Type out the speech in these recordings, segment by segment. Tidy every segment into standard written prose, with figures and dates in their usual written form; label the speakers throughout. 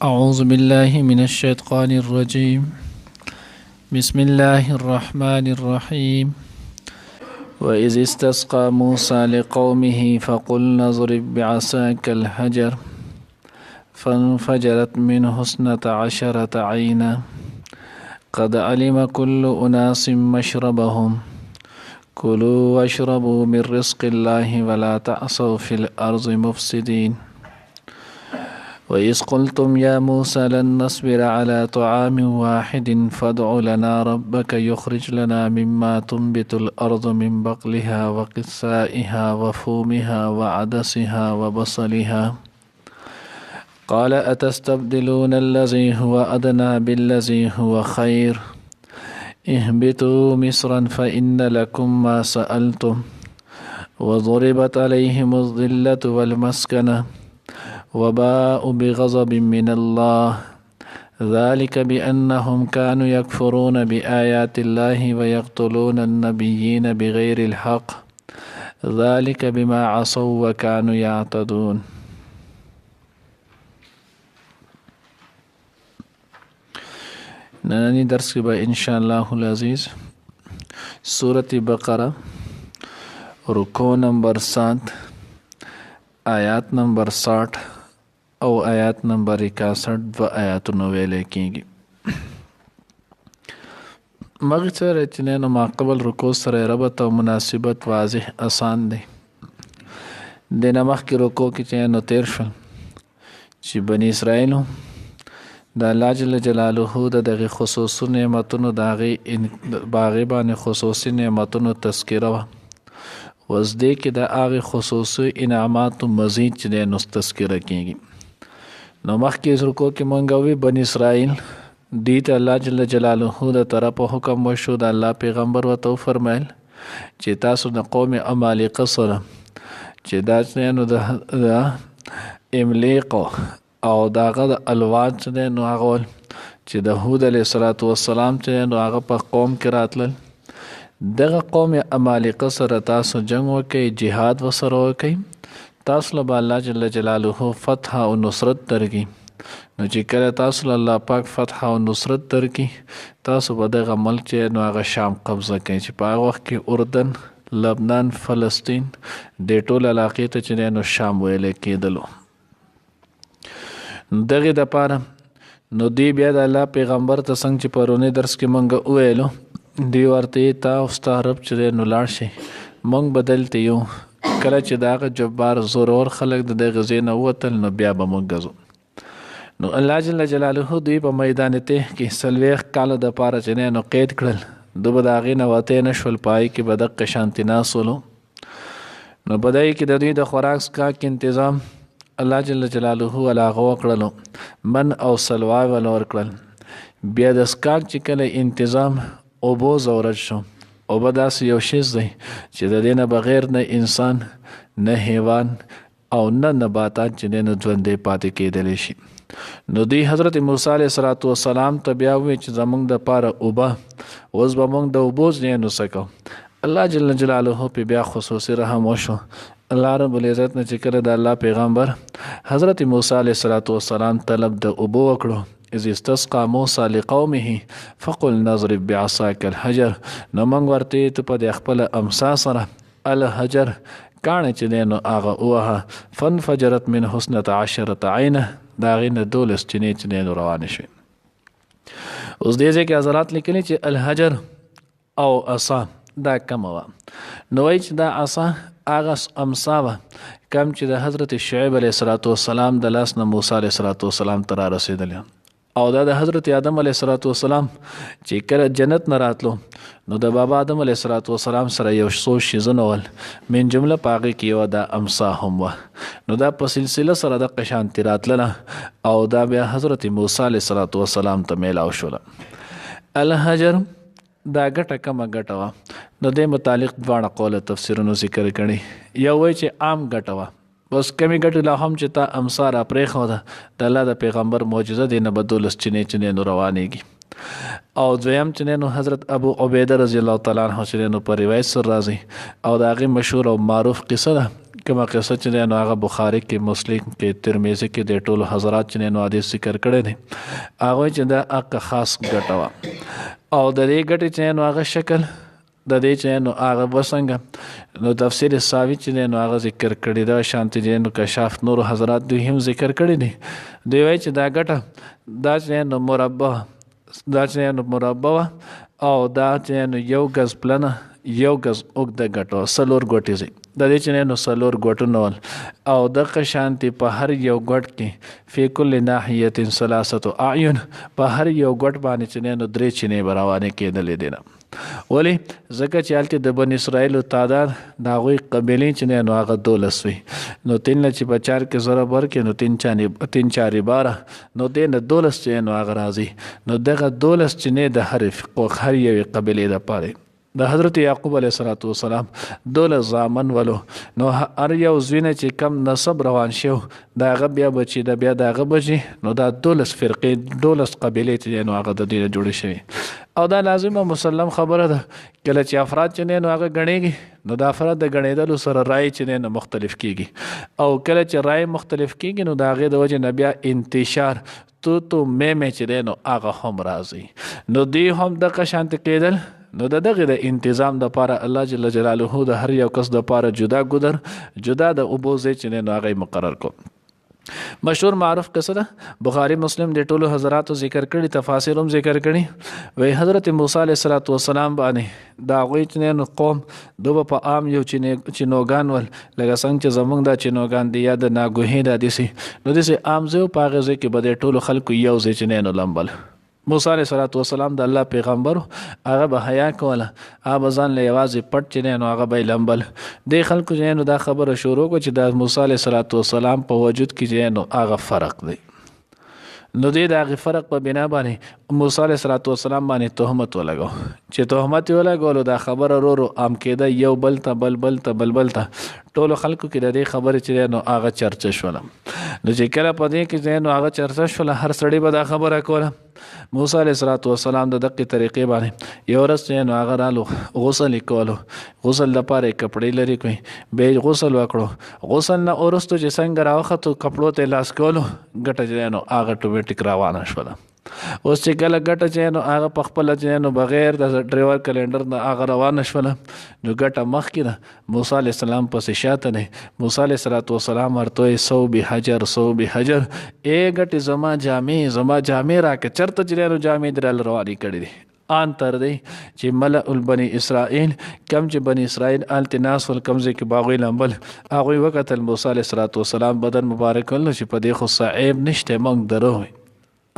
Speaker 1: أعوذ بالله من الشيطان الرجيم. بسم الله الرحمن الرحيم. وإذ استسقى موسى لقومه فقلنا اضرب بعصاك الحجر فانفجرت منه 12 عينا قد علم كل أناس مشربهم كلوا واشربوا من رزق الله ولا تعصوا في الأرض مفسدين. وإذ قلتم يا موسى لن نصبر على طعام واحد فادع لنا ربك يخرج لنا مما تنبت الأرض من بقلها وقثائها وفومها وعدسها وبصلها قال أتستبدلون الذي هو أدنى بالذي هو خير اهبطوا مصرا فإن لكم ما سألتم وضربت عليهم الذلة والمسكنة وباءوا بغضب من الله ذلك بأنهم كانوا يكفرون بآيات الله ويقتلون النبيين بغير الحق ذلك بما عصوا وكانوا يعتدون. نننی درس کې به ان شاء الله العزیز سورة بقره رکوع نمبر 7 آیات نمبر 60 او آیات نمبر 61 دو آیاتونه ویل کېږي. مغه سره چې نه ما قبل رکوع سره ربط او مناسبت واضح آسان دی. د نمخ کې رکوع کې چې نو تیر شول چې بنی اسرائیل د الله جل جلاله دغه خصوصي نعمتونو دغه باغ باندې خصوصي نعمتونو تذکره و وزدې کې د هغه خصوصي انعامات مزید چې نو تذکره کېږي. نو مخکې رکوع کې مونږ وی بنی اسرائیل دې ته الله جل جلاله د طرف حکم وشو د الله پیغمبر وته فرمایل چې تاسو د قوم عمالقه سره چې دا نو د املیق او داغه د الوان چې نو هغه چې د هود علیه السلام چې نو هغه په قوم کې راتلل دغه قوم عمالقه سره تاسو جنگ وکړئ جهاد وسره وکړئ تاسو له الله جل جلاله فتح او نصرت درکړي. نو چې کله تاسو له الله پاک فتح او نصرت درکړي تاسو به دغه ملک چې نو هغه شام قبضه کوي چې په هغه وخت کې اردن لبنان فلسطین د ټول علاقې ته چې نو شام ویل کېدلو. دغه د پاره نو دی بیا د الله پیغمبر ته څنګه چې پرونی درس کې مونږ ویلو دی ورته تا استعرب چې نو لاړ شي مونږ بدلته یو کله چې داغه جبار زورور خلق د غزې نه وتل نو بیا به مونږ ځو. نو الله جل جلاله دوی په میدان ته کې سلويخ کال د پاره چې نو قید کړل دوی د هغې نه وته نشول پای کې به دقه شانتي ناسولو. نو بدای کې د دوی د خوراک سکاک تنظیم الله جل جلاله علاغه وکړلو من او سلوا ولور کړل بیا د سکاک چې کله تنظیم او بو زورج شو او به داسې یو شیز دی چې د دې نه بغیر نه انسان نه حیوان او نه نباتات چې نه ژوندی پاتې کېدلی شي. نو دی حضرت موسی علیه السلام ته بیا وویل چې زمونږ د پاره اوبه اوس به مونږ د اوبو ځای نو څه کوو. الله جل جلاله په بیا خصوصي رحم وشو. الله رب العزت نه چې کله د الله پیغمبر حضرت موسی علیه السلام طلب د اوبو وکړو اذ استسقى موسى لقومه فقلنا اضرب بعصاك الحجر نو موږ ورته ته په خپل امسا سره الحجر کانه چې نو هغه اوه فانفجرت من 12 عینه دا غینه دولس چې نو روان شي. اوس دې ځکه حضرات لیکلي چې الحجر او عصا دا کوم و نو وای چې دا عصا هغه امسا و کم چې د حضرت شعیب علیه السلام د لاس نه موسی علیه السلام ته را رسیدل او دا د حضرت آدم علیه السلام چې کله جنت نه راتلو نو د بابا آدم علیه السلام سره یو څو شیزونه ول من جمله پاغه کې یو د امسا هم و نو دا په سلسله سره د قشانتی راتله او دا بیا حضرت موسی علیه السلام ته میلاو شول. الحجر دا ګټه کومه ګټه وه نو د متعلق دواړه قوله تفسیرونو ذکر کړي. یو وایي چې عام ګټه وه بس کمی ګټه لا هم چې تا امسا را پرېښوده د الله د پیغمبر معجزه دی نه به دولس چینې نو روانېږي. او دویم چې نو حضرت ابو عبیده رضی الله تعالی عنہ چې نو په روایت سره راځي او د هغې مشهور او معروف قصه ده کومه قصه چې دی نو هغه بخاري کې، مسلم کې، ترمذي کې د ټولو حضرات چې نو حدیث ذکر کړی دی. هغه چې دا اک خاص ګټه وه او د دې ګټې چې نو هغه شکل د دې چې نو هغه وسنګ نو تفسیر ساوي چې نو هغه ذکر کړی دا شانتي چې نو کشاف نور حضرات دوی هم ذکر کړی دي. دوی وایي چې دا ګټه دا چې نو مربع او دا چې نو یو غز پلنه یو غز اوږده ګټه څلور ګوټې دي. د دې چې نو څلور ګوټونه ول او دغه شانتي په هر یو ګوټ کې فی کل ناحیه ثلاثه اعین په هر یو ګوټ باندې چې نو درې چینې روانې کېدلې دي. ولی ځکه چې هلته د بني اسرائیلو تعداد د هغوی قبیلې چې نو هغه 12 وي نو 3 چې په 4 کې ضرب ورکړي نو 3 4 12 نو دې نه 12 چې نو هغه راځي. نو دغه 12 چې نه د هر یوې قبیلې دپاره د حضرت یعقوب علیه السلام 12 زامن ولو نو هر یو زوینه چې کم نسب روان شو د هغه بیا بچي د بیا د هغه بچي نو دا 12 فرقې 12 قبیلې چې نو هغه د دې جوړې شوي. او دا لازمه مسلم خبره ده کله چې افراد چې نو هغه غړېږي نو د افراد د غړېدلو سره رائے چې نو مختلف کیږي او کله چې رائے مختلف کیږي نو دا هغه د وجه نه بیا انتشار تو مې چې نو هغه هم راځي. نو دی هم د قشانت کېدل نو دغه د انتظام د پاره الله جل جلاله د هر یو کس د پاره جدا ګدر جدا د ابوزه چې نو هغه مقرر کو. مشهور معروف قصه ده بخاری مسلم د ټولو حضراتو ذکر کړي تفاسیر هم ذکر کړي. وی حضرت موسی علیه السلام باندې دا غوی چې نو قوم دوه په عام یو چینوګان ول لکه څنګه چې زمونږ د چینوګان دی یا د ناګوهې د دسی نو دسی عام زو پاغه ځکه بده ټولو خلکو یو ځای چې نو لمبل. موسی علیه السلام د الله پیغمبر هغه به حیا کوله هغه ځان له یوازې پټ چې نو هغه به لمبل. د خلکو چې نو دا خبره شروع کو چې د موسی علیه السلام په وجود کې چې نو هغه فرق دی. نو د هغه فرق په بنا باندې موسی علیه السلام باندې تهمت ولګو چې تهمت ولګولو دا خبره ورو عام کېده یو بل ته بل ته ټولو خلکو کې د دې خبرې چې نو هغه چرچه شوله. نو چې کله په دې کې نو هغه چرچه شوله هر سړی به دا خبره کوله. موسی علیه السلام د دقیق طریقې باندې یو ورځ نو هغه رالو غسل کولو غسل لپاره کپړې لري کوي به غسل وکړو غسل نه اورستو چې څنګه راوخته کپړو ته لاس کولو ګټه نو هغه ټومیټیک روانه شوله. اوس چې کله ګټه چې نو هغه په خپل چې نو بغیر د ډرایور کلندر نه هغه روانه شوله نو ګټه مخکې ده موسی علیه السلام پسې شاته نه موسی علیه السلام ورته سو به حجر ای ګټه زما جامې راکه چرته چې نو جامې درل رواني کړې دي ان تر دی چې ملأ البنی اسرائیل کم چې بنی اسرائیل التناس ول کمزې کې باغوي لمبل هغه وکتل موسی علیه السلام بدن مبارک ول چې په دې خو صعيب نشته مونږ درو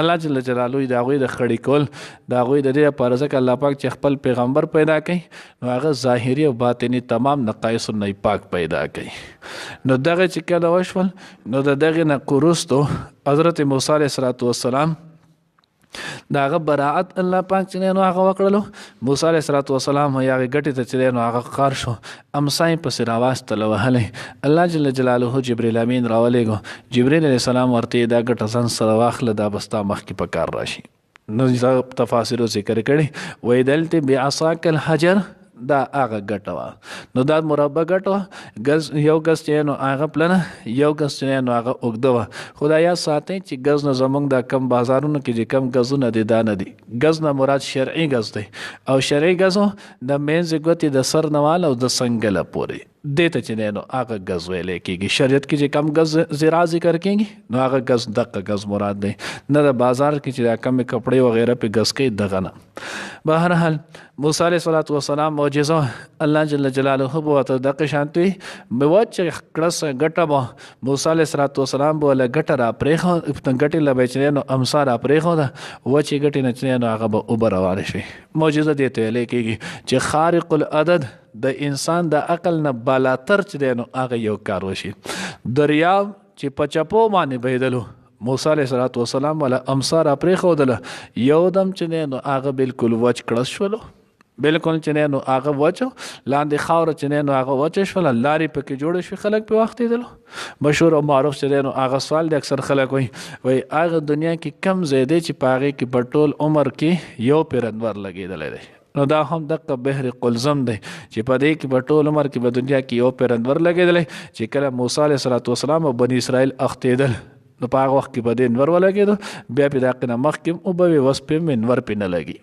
Speaker 1: الله جل جلاله دا غوي د خړی کول دا غوي د دې لپاره ځکه الله پاک چې خپل پیغمبر پیدا کړي نو هغه ظاهري او باطنی تمام نقایص نه پاک پیدا کړي. نو دغه چې کله وشول نو دغه نه قرستو حضرت موسی علیه السلام داغه براءت الله پاک چې نو هغه وکړلو. موسی علیه السلام هغه غټي ته چې نو هغه قار شو امسای په سر आवाज تل وهله الله جل جلاله جبرئیل امین راولېګو جبرئیل علیه السلام ورته دا غټه ځان سره واخله دا بستا مخ کې پکار راشي. نو تفاسیر ذکر کړي وې دلته بعصاک الحجر دا هغه ګټه وه نو دا مربع ګټه وه یو ګز چې نو هغه پلنه یو ګز چې نو هغه اوږده وه. خدایا ساتئ چې ګز نه زمونږ دا کم بازارونو کې چې کم ګزونه دي دا نه دي ګز نه مراد شرعي ګز دی او شرعي ګزو د منځ ګوتې د سر نوال او د سنګله پورې دته چې نو هغه غز ویلې کېږي. شریعت کې چې کم غز زرا ذکر کېږي نو هغه غز دغه غز مراد دی نه د بازار کې چې کم کپڑے وغیرہ په غز کې دغه نه. بهرحال موسی علیه السلام معجزه الله جل جلاله بوته دغه شانتي بوچ کړس ګټه مو موسی علیه السلام بوله ګټه را پرېخو ګټه لبه چې نو امسار را پرېخو دا و چې ګټه نه چې نو هغه به اوبر روان شي. معجزه دې ته لیکيږي چې خارق العدد د انسان د عقل نه بالاتر چې دی نو هغه یو کار وشي. دریاب چې په چپو باندې بهیدلو موسی علیه السلام ولا امسار پرېښودله یو دم چې دی نو هغه بالکل وچ کړس شولو بالکل چې نو هغه وچو لاندې خاوره چې نو هغه وچ شول لارې پکې جوړ شي خلک په وخت دیدلو. مشهور او معروف چې نو هغه سوال د اکثر خلک وای هغه دنیا کې کم زیاده چې پاغه کې په ټول عمر کې یو پیرنور لګیدل دی نو دا هم دغه بحر قلزم دی چې په دې کې به ټول عمر کې به دنیا کې یو پیرندور لګېدلی چې کله موسی علیه السلام او بني اسرائیل اختېدل نو په هغه وخت کې به د انور ولګېدو بیا پې د هغې نه مخکې اوبه وې اوس پې هم انور پې نه لګي.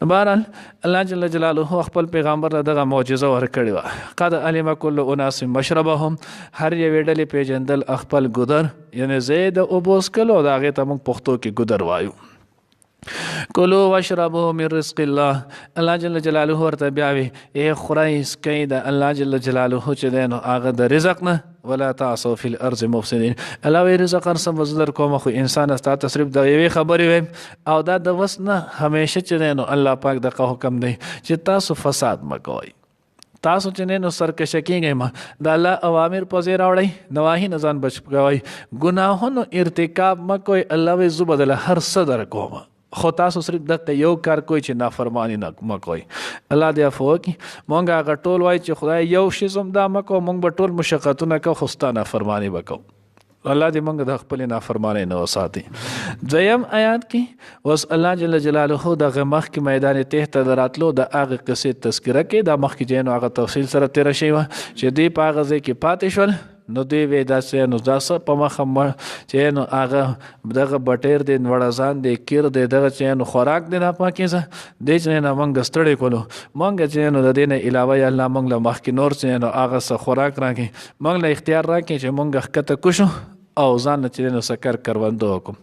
Speaker 1: نو بهرحال الله جل جلاله خپل پیغمبر ته دغه معجزه ورکړې وه قد علم کل اناس مشربهم هر یوې ډلې پېژندل خپل ګودر یعنې ځای د اوبو څکلو د هغې ته موږ پښتو کې ګودر وایو. کلو واشربو من رزق الله الله جل جلاله ورته بیا وی ای خورئ څکئ د الله جل جلاله چې دی نو هغه د رزق نه ولا تعصوا فی الارض مفسدین. الله وی رزق هر څه مزدر کوم خو انسان ستا تصریف د یوې خبرې ویم او دا د وس نه همیشه چې دی نو الله پاک دغه حکم دی چې تاسو فساد مه کوئ تاسو چې نه نو سرکشه کېږئ ما د الله اوامر په ځای راوړئ نواهي نه ځان بچ کوئ ګناهونو ارتکاب مه کوئ الله وی زه بدله هر څه در کوم خو تاسو صرف دغه یو کار کوئ چې نافرمانی نه مه کوئ. الله دې عفو وکړي. مونږ هغه ټول وایي چې خدای یو شی زم دا مه کوو مونږ به ټول مشقتونه کوو خو ستا نافرمانی به کوو. الله دې مونږ د خپلې نافرمانی نه وساتي. دویم آیات کې اوس الله جل جلاله دغه مخکې میدان تحت د راتلو د هغې قصې تذکره کوي دا مخکې چې نو هغه تفصیل سره تېره شوې وه چې دوی په هغه ځای کې پاتې شول نو دوی وی داسې نو داسه په مخه چې نو هغه دغه بټیر دی وړزان دی کیر دی دغه چې نو خوراک دی ناپاکیزه دی چې نه موږ ستړی کولو موږ چې نو د دې نه علاوه یا الله موږ له مخکې نور چې نو هغه څه خوراک راکړي موږ له اختیار راکړي چې موږ ښکته کوشو او ځان نه چې نو سکر کروندو وکړو.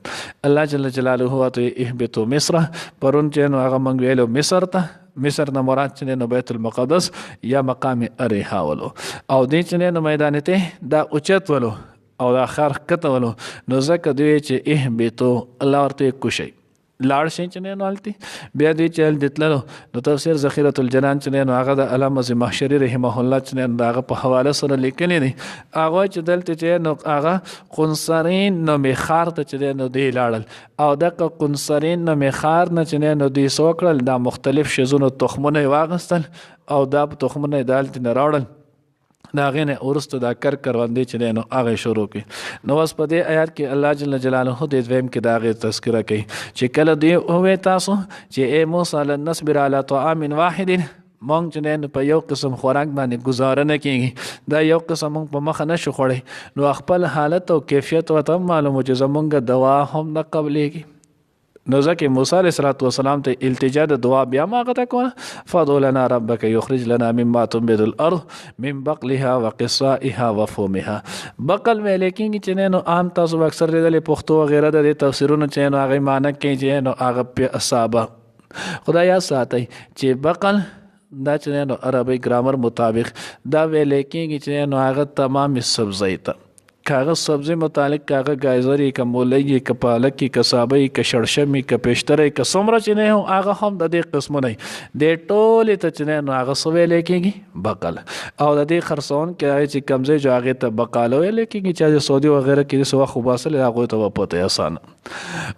Speaker 1: الله جل جلاله ورته اهبطوا مصر پرون چې نو هغه موږ ویلو مصر ته مصر نه مراد چې نو بیت المقدس یا مقام اریحا ولو او دې چې نو میدان ته دا اوچت ولو او دا خر ښکته ولو نو ځکه دوی چې اهبطوا الله ورته کوشئ لاړ شي چې نه نالتي بیا دوی چې هلته تللو نو تفسیر ذخیرة الجنان چې نو هغه د علامه زمخشري رحمه الله چې نو هغه په حواله سره لیکلی دی هغه چې دلته چې نو هغه قنصرین نومې ښار ته چې نو دوی لاړل او دغه قنصرین نومې ښار نه چې نو دوی څه وکړل دا مختلف شیزونو تخمونه یې واخیستل او دا تخمونه یې د هلته نه راوړل د هغې نه وروسته دا کروندې چې دی نو هغه شروع کړي. نو اوس په دې آیات کې الله جل جلاله دې دویم کې د هغې تذکره کوي چې کله دوی ووی تاسو چې ای موسی لن نصبر علی طعام واحد مونږ چې نه په یو قسم خوراک باندې گزاره نه کېږي دا یو قسم مونږ په مخه نشو خوړی نو خپل حالت او کیفیت ورته معلومو چې زمونږ دوا هم نه قبلېږي. نو ځکه موسی علیه السلام ته التجا د دعا بیا ما غته کوله فادع لنا ربک یخرج لنا مما تنبت الارض من بقلها وقصائها وفومها. بقل ویل کېږي چې نو عام تاسو اکثر لیدلې پښتو وغیره د تفسیرونو چې نو هغې معنی کوي چې نو هغه په اصابه خدای یاد ساتئ چې بقل دا چې نو عربي ګرامر مطابق دا ویل کېږي چې نو هغه تمام سبزی ته کاغذ سبزی متعلق کاغذ گایزری که مولی که پالکی که سابی که شړشمی که پیشتری که څومره چې نه هغه هم د دې قسمونه د ټولې ته چې نه هغه څه ویلی کېږي بقل او د دې خرڅون کې هغې چې کمزی جو هغې ته بقاله ویلی کېږي چې د سعودي وغیره کې څه وخت وباسلی هغوی ته به پته اسانه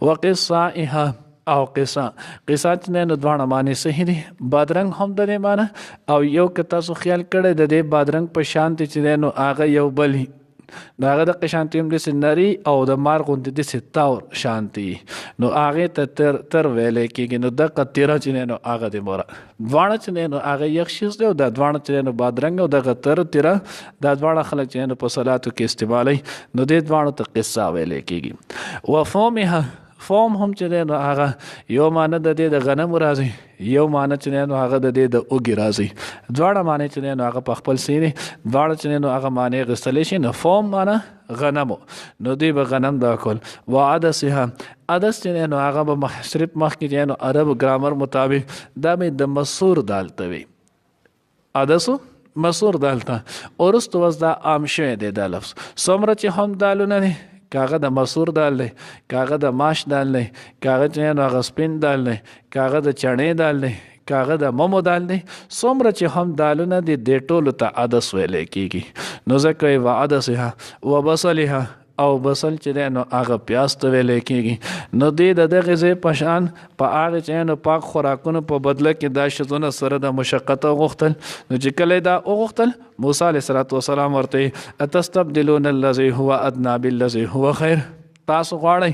Speaker 1: وقصائها او قصه چې نه دواړه معنی صحیح دي بادرنګ هم د دې معنی او یو که تاسو خیال کړی د دې بادرنګ په شان دی چې نو هغه یو بلی د هغه د قشانتي هم داسې نري او د مار غوندې داسې تاور شانتي نو هغې ته تر ویلی کېږي نو دغه تیره چې دی نو هغه د مره دواړه چې دی نو هغه یخ شیز دی او دا دواړه چې دی نو بادرنګ او دغه تیره دا دواړه خلک چې نو په صلاتو کې استعمالوي نو دې دواړو ته قصه ویلی کېږي. وفومها فوم هم چې دی نو هغه یو معنی د دې د غنم راځي یو معنی چې دی نو هغه د دې د اوږې راځي دواړه معنی چې دی نو هغه په خپل ځای دي دواړه چې دی نو هغه معنی اخیستلی شي نو فوم معنی غنمو نو دوی به غنم دا کول وعدسها عدس چې دی نو هغه به صرف مخکې چې نو عرب ګرامر مطابق دا به د مسور دال ته وي عدسو مسور دال ته وروسته اوس دا عام شوی دی دا لفظ څومره چې هم دالونه دي کاغه د مسور دال دی کاغه د ماش دال دی کاغه چې هغه سپین دال دی کاغه د چڼې دال دی کاغه د مومو دال دی څومره چې هم دالونه دي دې ټولو ته عدس ویلی کېږي نو ځکه یې وعدسها وبصلها او بصل چې دی نو هغه پیاز ته ویلی کېږي نو دوی د دغې ځای په شان په هغې چې نو پاک خوراکونو په بدله کې دا شیزونه سره د مشقت وغوښتل نو چې کله دا وغوښتل موسی علیه السلام ورته اتستبدلون الذي هو ادنى بالذي هو خیر تاسو غواړئ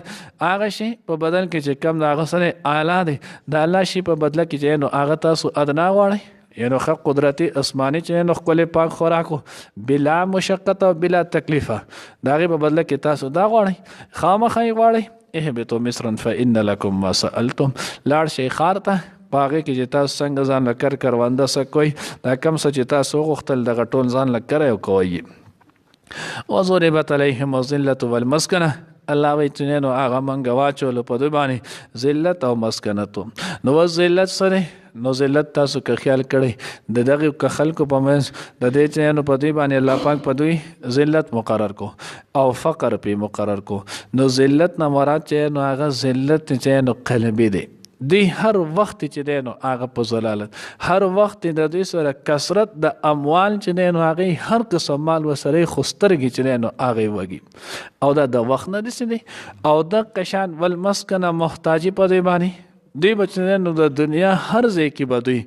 Speaker 1: هغه شی په بدل کې چې کم د هغه سره اعلی دی د الله شي په بدله کې چې نو هغه تاسو ادنا غواړئ یعنی خو قدرتي اسماني چې نو خپل پاک خوراکو بلا مشقت او بلا تکلیفه دا غي په بدله کې تاسو دا غواړئ خامخا غواړئ اهبطوا مصرا فإن لكم ما سألتم لاړ شي خارته پاغه کې چې تاسو څنګه ځان لکر کرونده سکوي دا کم څه چې تاسو غوښتل دغه ټول ځان لکر یو کوي وضربت عليهم الذلة والمسكنة الله وی چې نو هغه منګه واچول په دوی باندې ذلت او مسکنت نو ذلت سره نو ذلت تاسو که خیال کړئ د دغه خلکو په منځ د دې چې نو په دوی باندې الله پاک په دوی ذلت مقرر کو او فقر په مقرر کو نو ذلت نه مراد چې نو هغه ذلت چې نو قلبي دی دی هر وخت چې دی نو هغه په ضلالت هر وخت د دوی سره کثرت د اموال چې دی نو هغه هر قسم مال وسره خوسترږي چې دی نو هغه وږي او دا د وخت نه دي او د قشان والمسکنه محتاجی په دی باندې دی بچنه نو د دنیا هر ځای کې بدوي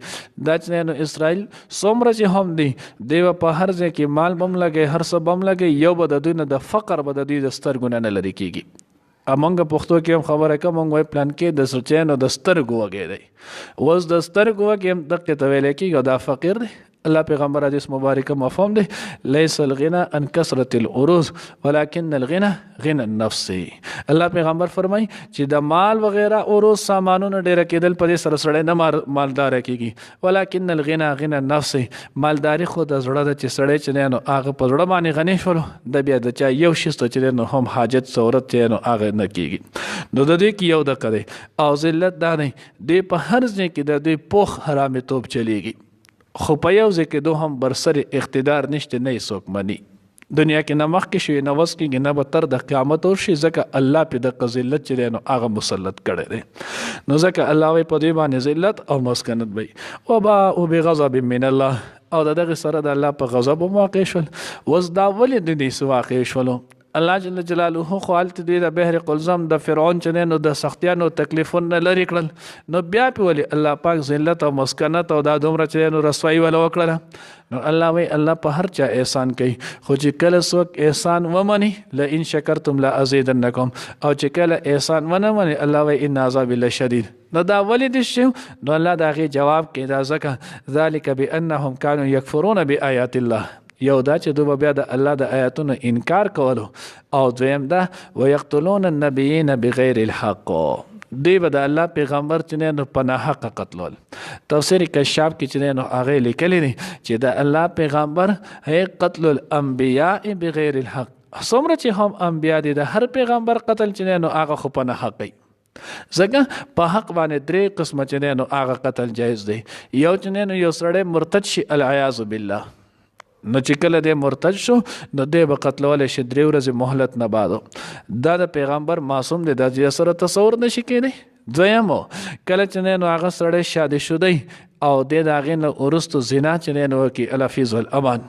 Speaker 1: دا چې نو اسرائیل څومره چې هم دی دیو په هر ځای کې مال بم لګي هر څه بم لګي یو به د دوی نه د فقر به د دوی د سترګو نه لري کیږي امونږ پښتو کې هم خبره کوم موږ پلان کې د سوچینو د سترګو وګي دی وز د سترګو وګي هم دغه ته ویل کېږي دا فقیر دی الله پیغمبر حدیث مبارک مفهوم دی ليس الغنى عن كثرة العروض ولكن الغنى غنى النفس الله پیغمبر فرمای چې د مال وغیرہ عروض سامانونو ډیر کېدل په دې سره سره نه مالدار کېږي ولكن الغنى غنى النفس مالداري خو د زړه د چې سړی چې نو هغه په زړه باندې غنی شول د بیا د چا یو شیسته چې نو هم حاجت ضرورت چې نو هغه نه کېږي نو د دې کې یو د کړي او ذلت دا نه دی په هر ځای کې د دې پوخ حرامي توپ چلیږي خو په یو ځای کې دوه هم برسر اقتدار نشته نه څوک مني دنیا کې نه مخکې شوي نه وس کېږي نه به تر د قیامت ورشي ځکه الله په د ذلت چې دی نو هغه مسلط کړی دی نو ځکه الله وایي په دې باندې ذلت او مسکنت وي وباءوا بغضب من الله او دغه سره د الله په غضب واقع شول وز دا ولې د دې واقع شولو الله جل جلاله خو حالت دی د بحر قلزم د فرعون چې نو د سختیانو تکلیفونه لري کړل نو بیا په ولي الله پاک ذلت او مسکنت او د دومره چې نو رسوایی ولا وکړه نو الله وی الله په هر چا احسان کوي خو چې کله څوک احسان ومني لئن شکرتم لازیدنکم او چې کله احسان ونه مني الله وی ان عذاب لشدید نو دا ولې د شو نو الله دا غي جواب کوي دا ځکه ذالک بانهم كانوا يكفرون بآيات الله یو دا چې دوی بیا د الله د آیاتونو انکار کولو او دویم دا ويقتلون النبيين بغیر الحق دی به د الله پیغمبر چې نه په ناحق قتلول تفسیر کشاف کې چې نه هغه لیکلی دی چې د الله پیغمبر هي قتل الانبیاء بغیر الحق څومره چې هم انبیا دي د هر پیغمبر قتل چې نه هغه خو په ناحق دی ځکه په حق باندې درې قسمه چې نه هغه قتل جایز دی یو چې نه یو سړی مرتد شي العیاذ بالله نو چې کله د مرتد شو نو د به قتلول شي 3 ورځې مهلت نه بعدو دا د پیغمبر معصوم دی د سره تصور نشي کېدی دویم کله چې نو هغه سړی شادي شوی او د هغې نه وروسته زنا چې نو کې الافیظ الامان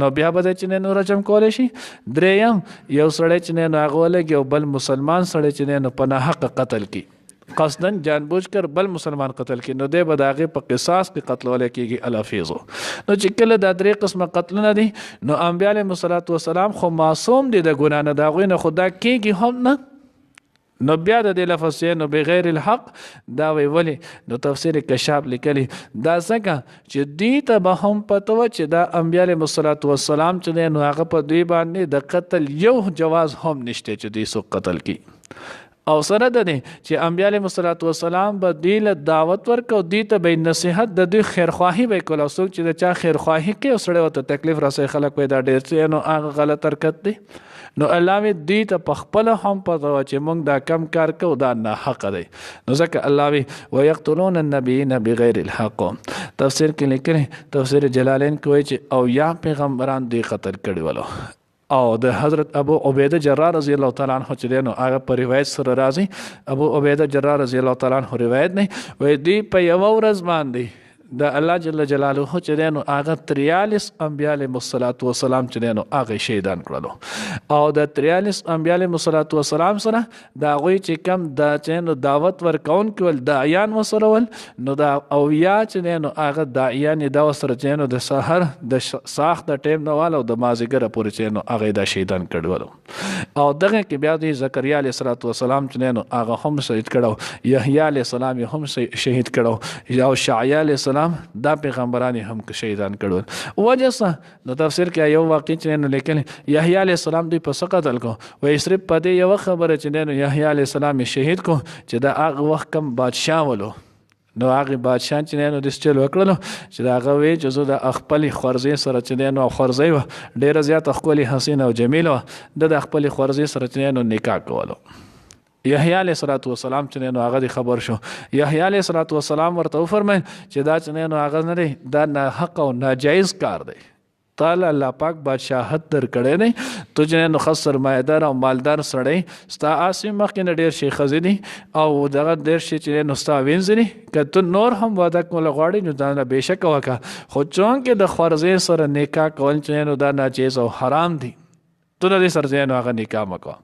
Speaker 1: نو بیا به چې نو رجم کولی شي دریم یو سړی چې نو هغه ولګي او بل مسلمان سړی چې نو په ناحق قتل کی قصدن جانبوج کر بل مسلمان قتل کی نو دی به د هغې په قصاص کې قتلولی کېږي الافیظو نو چې کله دا 3 قسمه قتلونه دي نو انبیا علیهم الصلاة والسلام خو معصوم دي د ګناه نه د هغوی نه خو دا کېږي هم نه نو بیا د دې لفظ نو بغیر الحق دا وی ولی نو تفسیر کشاف لیکلی دا څنګه چې دې ته به هم پته وه چې دا انبیا علیهم الصلاة والسلام چې دی نو هغه په دوی باندې د قتل یو جواز هم نشته چې دوی څوک قتل کی او سره د دې چې انبیاء علیهم الصلاة والسلام به دوی له دعوت ورکړي او دوی ته به نصیحت د دوی خیرخواهي به کول او څوک چې د چا خیرخواهي کوي او سړی ورته تکلیف رسوي خلک وایي دا ډېر څه نو هغه غلط حرکت دی نو الله وی دوی ته په خپله هم پته وه چې موږ دا کم کار کوو دا ناحقه دی نو ځکه الله وی ویقتلون النبیین بغیر الحق تفسیر کې لیکلی تفسیر جلالین کې وایي چې او یا پیغمبران دوی قتل کړي ولو او د حضرت ابو عبیده جراح رضی الله تعالی عنہ چې دی نو هغه په روایت سره راځي ابو عبیده جراح رضی الله تعالی عنہ روایت نه وایي دوی په یوه ورځ باندې د الله جل جلاله چې دی نو هغه 43 انبیا علیهم السلام چې دی نو هغه شهیدان کړلو او د 43 انبیا علیهم السلام سره د هغوی چې کم د چې نو دعوت ورکوونکي ول داعیان ورسره ول نو دا اویا چې دی نو هغه داعیان دا ورسره چې نو د سحر د ساخت د ټیم نه والا او د مازدیګره پورې چې نو هغه دا شهیدان کړلو او دغه کې بیا د زکریا علیه السلام چې نو هغه هم شهید کړو یحیی علیه السلام هم شهید کړو او شعیع علیه السلام دا پیغمبران هم شهیدان کړو وجه څه نو تفسیر کې یو واقع چې نو لیکل یحیی علیه السلام دوی په څه قتل کو وایي صرف په دې یو خبره چې نو یحیی علیه السلام شهید کو چې دا هغه وخت کم بادشاه ولو نو هغه بادشاه چې نو د سټیل وکړلو چې دا هغه وی چې زه د خپل خورزې سره چې نو خورزې و ډیره زیات ښکلې حسینه او جمیله د خپل خورزې سره چې نو نکاح کولو یحیی علیه السلام چې نو هغه خبر شو یحیی علیه السلام ورته وفرمایل چې دا چې نو هغه نه دی دا ناحق او ناجایز کار دی تعالی الله پاک بادشاہت در کړی دی تو چې نو خاص سرمایه‌دار او مالدار سړی ستا آسې مخکې نه ډېر شي ښځې دي او دغه ډېر شي چې نو ستا وینځ دي که ته نور هم واده کول غواړې نو دا نه بېشکه وکړه خو چونکې د خورزې سره نکاح کول چې نو دا ناجیز او حرام دي تو د دې سره نو هغه نکاح مکوه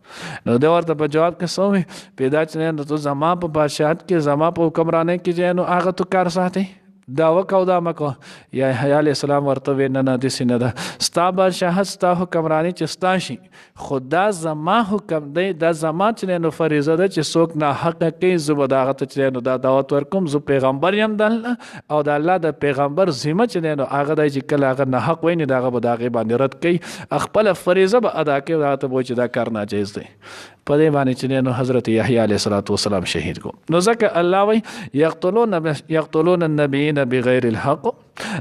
Speaker 1: نو د ورته په جواب کې څه وی پیدا چې نو تو زما په بادشاہت کې زما په حکمرانۍ کې چې نو هغه تو کار ساتي دا وکاو دا مکو یا یحیی علیه السلام ورته وی نه داسې نه ده ستا بادشاہت ستا حکمرانی چې ستا شي خو دا زما حکم دی دا زما چې نو فریضه ده چې څوک ناحقه کوي زه به د هغه ته چې نو دا دعوت ورکوم زه پیغمبر یم د الله او د الله د پیغمبر ذمه چې نو هغه دی چې کله هغه ناحق وي نو د هغه به د هغې باندې رد کوي خپله فریضه به ادا کوي هغه ته به وایي چې دا کار ناجایز دی په دې باندې چې نو حضرت یحیی علیه السلام شهید کو نو ځکه الله وایي یقتلون النبیین بغیر الحق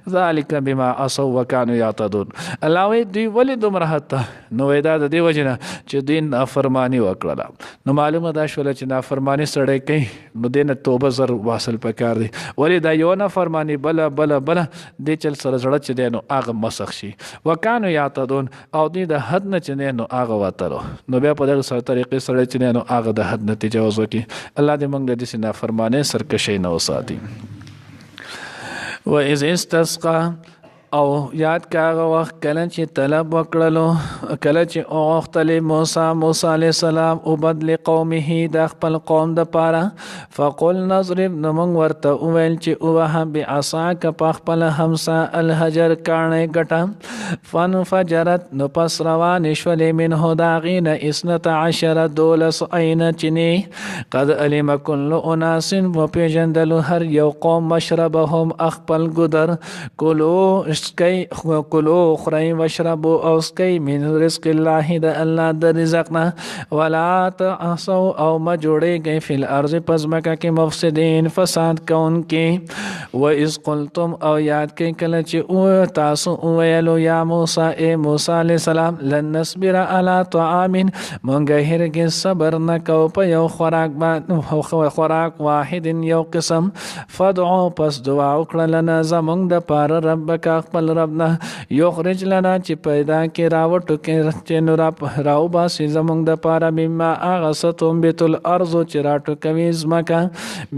Speaker 1: ذلك بما عصوا وكانوا يعتدون الله وی دوی ولې دومره حتی نو دا د دې وجه نه چې دوی نافرماني وکړله نو معلومه دا شوله چې نافرماني سړی کوي نو دې نه توبه زر واصل پکار دی ولې دا یو نافرماني بله دې چل سره زړه چې دی نو هغه مسخ شي وکانو یعتدون او دوی د حد نه چې دی نو هغه وتلو نو بیا په دغه طریقې سړی چې دی نو هغه د حد نه تجاوز وکړي الله دې موږ د داسې نافرمانۍ سرکشۍ نه وساتي وَإِذِ اسْتَسْقَى او یاد کاغه وخت کله چې طلب وکړلو کله چې اوختلی موسی علیه السلام او بدل قومه د خپل قوم د پاره فقل نضرب نو موږ ورته وویل چې اوه بعصاک په خپل همسا الحجر کاڼی ګټه فانفجرت نو پس روان شولې منه د هغې نه 12 12 عینه چینې قد علم کل اناس وپېژندلو هر یو قوم مشربهم خپل ګودر کلو خورئ وشربو او اسکئ من رزق الله د الله د رزق نه ولا تعصوا او ما جوړیږئ فی الارض پس مکه کې مفسدین فساد کوونکي و اذ قلتم او یاد کړئ کله چې تاسو وویلو یا موسی ای موسی علیه السلام لن نصبر علی طعام مونږ هرګز صبر نه کوو په یو خوراک واحد یو قسم فدعو پس دعا وکړه لنا زمونږ د پاره ربک خپل ربنا یخرج لنا چې پیدا کې راوټو کې چې نو راو باسي زمونږ د پاره مما هغه څه تنبت الارض چې راټو کوي ځمکه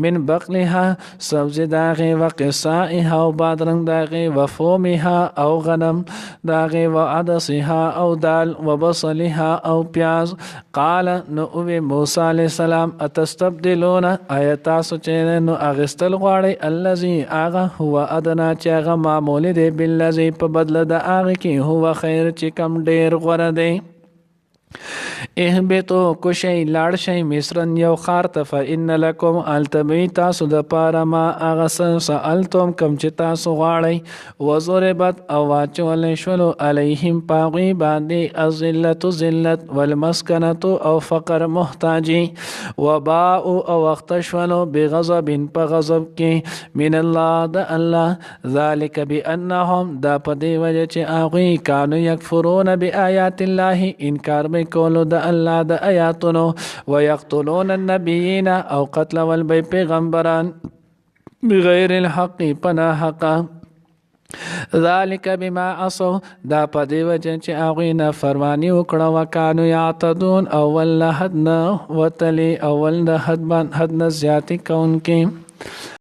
Speaker 1: من بقلها سبزي د هغې و قصائها او بادرنګ د هغې و فومها او غنم د هغې و عدسها او دال و بصلها او پیاز قال نو اوی موسی علیه السلام اتستبدلون آیا تاسو چې نو اغستل غواړئ الذي هغه هو ادنا چې هغه معمولی دی بالذي په بدله د هغې کې هو خیر چې کم ډیر غوره دی اهبطو کوشئ لاړ شئ مصرن یو ښار ته فان لکم التبی تاسو د پاره ما هغه څه سألتم کم چې تاسو غواړئ وضربت او واچولی شولو علیهم په هغوی باندې الذلت ذلت والمسکنة او فقر محتاجي وباء او اخته شولو بغضب په غضب کې من الله د الله ذلک بانهم دا په دې وجه چې هغوی کانو یکفرون بآیات الله انکار به کولو د الله د آیاتونو ويقتلون النبیین او قتل والبی پیغمبران بغیر الحق پنا حقا ذالک بما عصوا دا په دې وجه چې هغوی نافرماني وکړه وکانو یعتدون اول نه حد نه وتلي اول د حد نه زیاتې کوونکي